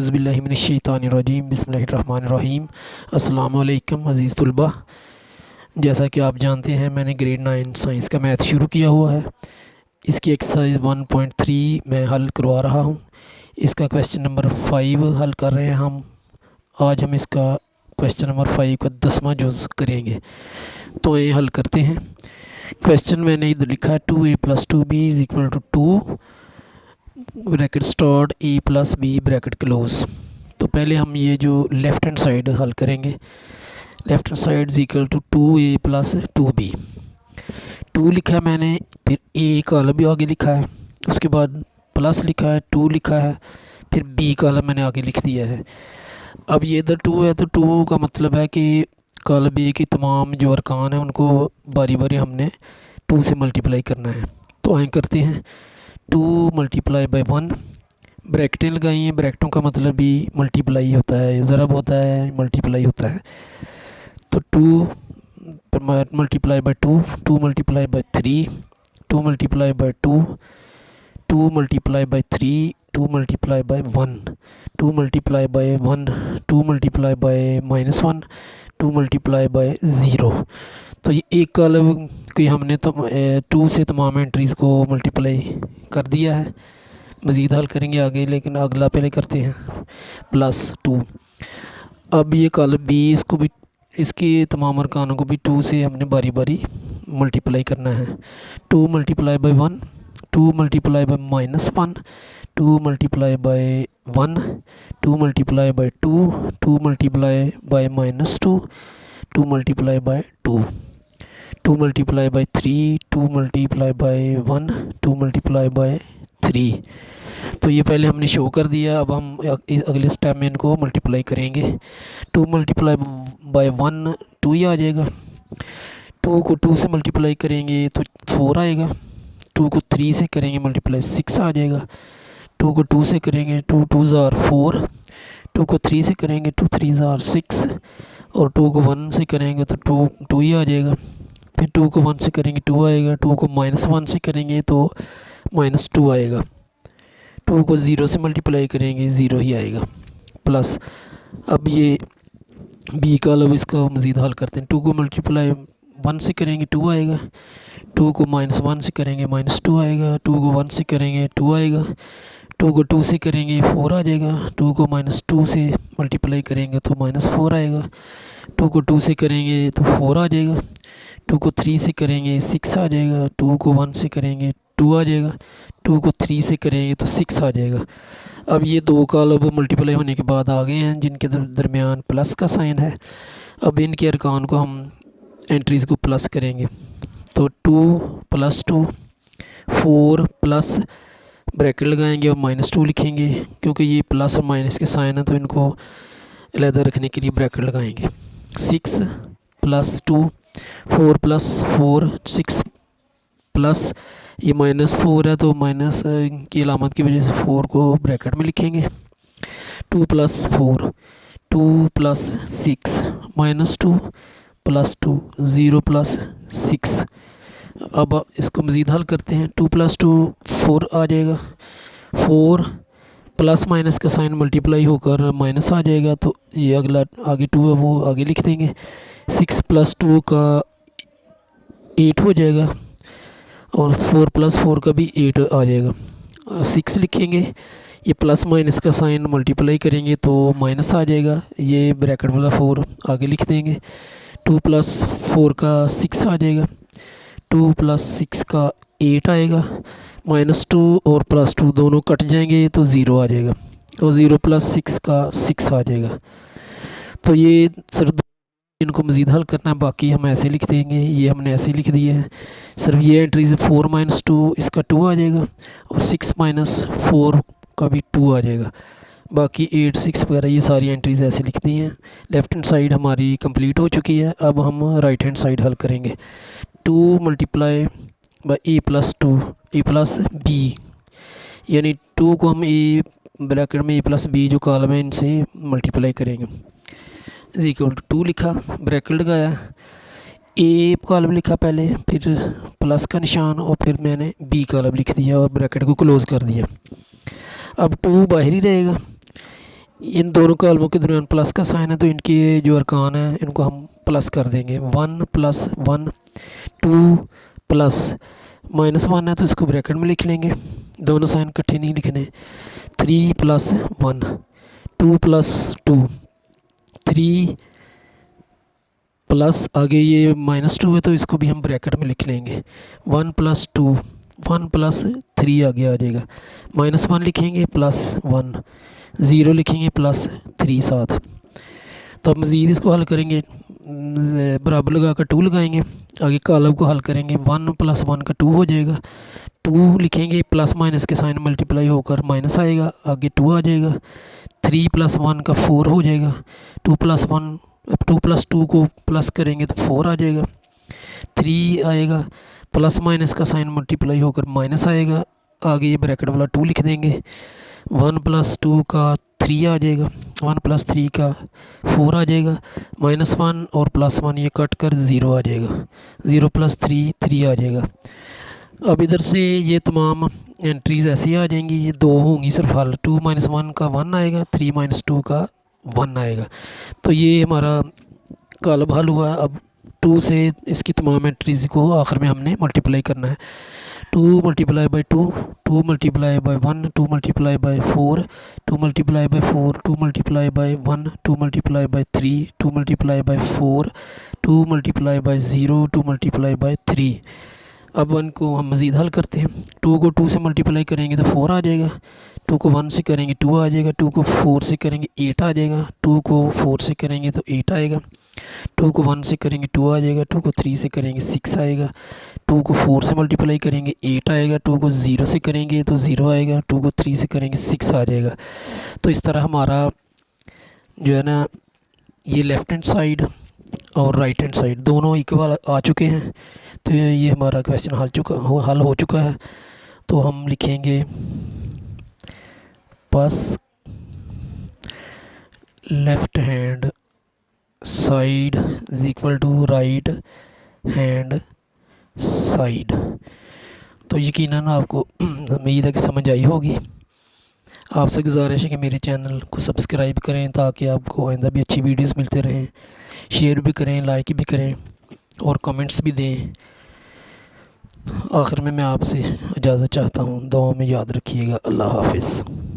औज़ुबिल्लाहिमिनश्शैतानिर्रजीम बिस्मिल्लाहिर्रहमानिर्रहीम। अस्सलामु अलैकुम अज़ीज़ तुलबा। जैसा कि आप जानते हैं मैंने ग्रेड 9 साइंस का मैथ शुरू किया हुआ है। इसकी एक्सरसाइज 1.3 मैं हल करवा रहा हूँ। इसका क्वेश्चन नंबर 5 हल कर रहे हैं हम। आज हम इसका क्वेश्चन नंबर 5 का 10वां जुज़ करेंगे। तो ये हल करते हैं। क्वेश्चन मैंने इधर लिखा है 2a + 2b = 2 bracket start a + b bracket close. तो पहले हम ये जो लेफ़्ट हैंड साइड हल करेंगे। Left hand side = 2a + 2b। 2 लिखा है मैंने, फिर a कॉलम भी आगे लिखा है, उसके बाद प्लस लिखा है, 2 लिखा है, फिर b कॉलम मैंने आगे लिख दिया है। अब ये इधर 2 है तो 2 का मतलब है कि कॉलम b की तमाम जो अरकान हैं उनको बारी बारी हमने 2 से मल्टीप्लाई करना है। तो आए करते हैं। 2 × 1 ब्रैकेटें लगाई हैं। ब्रैकेटों का मतलब भी मल्टीप्लाई होता है, ज़रब होता है, मल्टीप्लाई होता है। तो 2 × 2 2 × 3 2 × 2 2 × 3 2 × 1 2 × 1 2 × -1 0। तो ये एक कॉलम की हमने तो 2 से तमाम एंट्रीज़ को मल्टीप्लाई कर दिया है। मज़ीद हल करेंगे आगे, लेकिन अगला पहले करते हैं +2। अब ये कॉलम b, इसको भी, इसके तमाम अरकानों को भी 2 से हमने बारी बारी मल्टीप्लाई करना है। 2 × 1 2 × -1 2 × 1 2 × 1 2 × 2 2 × -2 2 2 × 3 2 × 1 2 × 3। तो ये पहले हमने शो कर दिया। अब हम अगले स्टेप में इनको मल्टीप्लाई करेंगे। 2 × 1 2 ही आ जाएगा। 2 को 2 से मल्टीप्लाई करेंगे तो 4 आएगा। 2 को 3 से करेंगे मल्टीप्लाई 6 आ जाएगा। 2 को 2 से करेंगे 2 2 * 4। 2 को 3 से करेंगे 2 3 * 6 और 2 को 1 से करेंगे तो 2 ही आ जाएगा। फिर 2 को 1 से करेंगे 2 आएगा। 2 को -1 से करेंगे तो -2 आएगा। 2 को 0 से मल्टीप्लाई करेंगे 0 ही आएगा प्लस। अब ये b कॉलम, इसका मज़ीद हल करते हैं। 2 को 1 से करेंगे 2 आएगा। 2 को -1 से करेंगे -2 आएगा। 2 को 1 से करेंगे 2 आएगा। 2 को 2 से करेंगे 4 आ जाएगा। 2 को -2 से मल्टीप्लाई करेंगे तो -4 आएगा। 2 को 2 से करेंगे तो 4 आ जाएगा। 2 को 3 से करेंगे 6 आ जाएगा। 2 को 1 से करेंगे 2 आ जाएगा। 2 को 3 से करेंगे तो 6 आ जाएगा। अब ये 2 कॉलम मल्टीप्लाई होने के बाद आ गए हैं जिनके दरमियान प्लस का साइन है। अब इनके अरकान को हम एंट्रीज़ को प्लस करेंगे। तो 2 + 2 4 प्लस ब्रैकेट लगाएंगे और -2 लिखेंगे, क्योंकि ये प्लस और माइनस के साइन है तो इनको अलग रखने के लिए ब्रैकेट लगाएंगे। 6 + 2 4 + 4 6 प्लस ये -4 है तो माइनस की अलामत की वजह से 4 को ब्रैकेट में लिखेंगे। 2 + 4 2 + 6 -2 + 2 0 + 6। अब इसको मज़ीद हल करते हैं। 2 + 2 4 आ जाएगा। 4 प्लस माइनस का साइन मल्टीप्लाई होकर माइनस आ जाएगा, तो ये अगला आगे 2 है वो आगे लिख देंगे। 6 + 2 का 8 हो जाएगा और 4 + 4 का भी 8 आ जाएगा। 6 लिखेंगे, ये प्लस माइनस का साइन मल्टीप्लाई करेंगे तो माइनस आ जाएगा। ये ब्रैकेट वाला 4 आगे लिख देंगे। 2 + 4 का 6 आ जाएगा। 2 + 6 का 8 आएगा। -2 और +2 दोनों कट जाएंगे तो 0 आ जाएगा। तो 0 + 6 का 6 आ जाएगा। तो ये सिर्फ इनको मज़ीद हल करना है, बाकी हम ऐसे लिख देंगे। ये हमने ऐसे लिख दिए हैं। सिर्फ ये एंट्रीज 4 - 2 इसका 2 आ जाएगा और 6 - 4 का भी 2 आ जाएगा। बाकी 8 6 वगैरह ये सारी एंट्रीज़ ऐसे लिख दी हैं। लेफ़्ट हैंड साइड हमारी कंप्लीट हो चुकी है। अब हम राइट हैंड साइड हल करेंगे। 2 × a + 2 a + b, यानी 2 को हम a ब्रैकेट में a + b जो कॉलम है इनसे मल्टीप्लाई करेंगे। = 2 लिखा, ब्रैकेट लगाया, a कॉलम लिखा पहले, फिर प्लस का निशान और फिर मैंने b कॉलम लिख दिया और ब्रैकेट को क्लोज़ कर दिया। अब 2 बाहर ही रहेगा। इन दोनों कॉलमों के दरमियान प्लस का साइन है, तो इनके जो अरकान हैं इनको हम प्लस कर देंगे। 1 + 1, 2 प्लस -1 है तो इसको ब्रैकेट में लिख लेंगे, दोनों साइन इकट्ठे नहीं लिखने। 3 + 1, 2 + 2, 3 प्लस आगे ये -2 है तो इसको भी हम ब्रैकेट में लिख लेंगे। 1 + 2, 1 + 3 आगे आ जाएगा। -1 लिखेंगे +1, 0 लिखेंगे +3 साथ। तो अब मज़ीद इसको हल करेंगे, बराबर लगा कर 2 लगाएंगे, आगे कॉलम को हल करेंगे। 1 + 1 का 2 हो जाएगा, 2 लिखेंगे प्लस माइनस के साइन मल्टीप्लाई होकर माइनस आएगा, आगे 2 आ जाएगा। 3 + 1 का 4 हो जाएगा। 2 + 1, अब 2 + 2 को प्लस करेंगे तो 4 आ जाएगा। 3 आएगा, प्लस माइनस का साइन मल्टीप्लाई होकर माइनस आएगा, आगे ये ब्रैकेट वाला 2 लिख देंगे। 1 + 2 का 3 आ जाएगा, 1 + 3 का 4 आ जाएगा। -1 और +1 ये कट कर 0 आ जाएगा। 0 + 3 3 आ जाएगा। अब इधर से ये तमाम एंट्रीज़ ऐसी आ जाएंगी, ये 2 होंगी सिर्फ हल। 2 - 1 का 1 आएगा, 3 - 2 का 1 आएगा। तो ये हमारा कॉलम हल हुआ। अब 2 से इसकी तमाम एंट्रीज़ को आखिर में हमने मल्टीप्लाई करना है। 2 × 2, 2 × 1, 2 × 4, 2 × 4, 2 × 1, 2 × 3, 2 × 4, 2 × 0, 2 × 3। अब 1 को हम मज़ीद हल करते हैं। 2 को 2 से मल्टीप्लाई करेंगे तो 4 आ जाएगा, 2 को 1 से करेंगे 2 आ जाएगा, 2 को 4 से करेंगे 8 आ जाएगा, 2 को 4 से करेंगे तो 8 आएगा, 2 को 1 से करेंगे 2 आ जाएगा, 2 को 3 से करेंगे 6 आएगा, 2 को 4 से मल्टीप्लाई करेंगे 8 आएगा, 2 को 0 से करेंगे तो 0 आएगा, 2 को 3 से करेंगे 6 आ जाएगा। तो इस तरह हमारा जो है ना ये लेफ़्ट हैंड साइड और राइट हैंड साइड दोनों इक्वल आ चुके हैं। तो ये हमारा क्वेश्चन हल हो चुका है। तो हम लिखेंगे बस left hand side is equal to right hand side. तो यकीनन आपको उम्मीद है कि समझ आई होगी। आपसे गुजारिश है कि मेरे चैनल को सब्सक्राइब करें ताकि आपको आइंदा भी अच्छी वीडियोस मिलते रहें। शेयर भी करें, लाइक भी करें और कमेंट्स भी दें। आखिर में मैं आपसे इजाज़त चाहता हूँ, दुआ में याद रखिएगा। अल्लाह हाफ़िज़।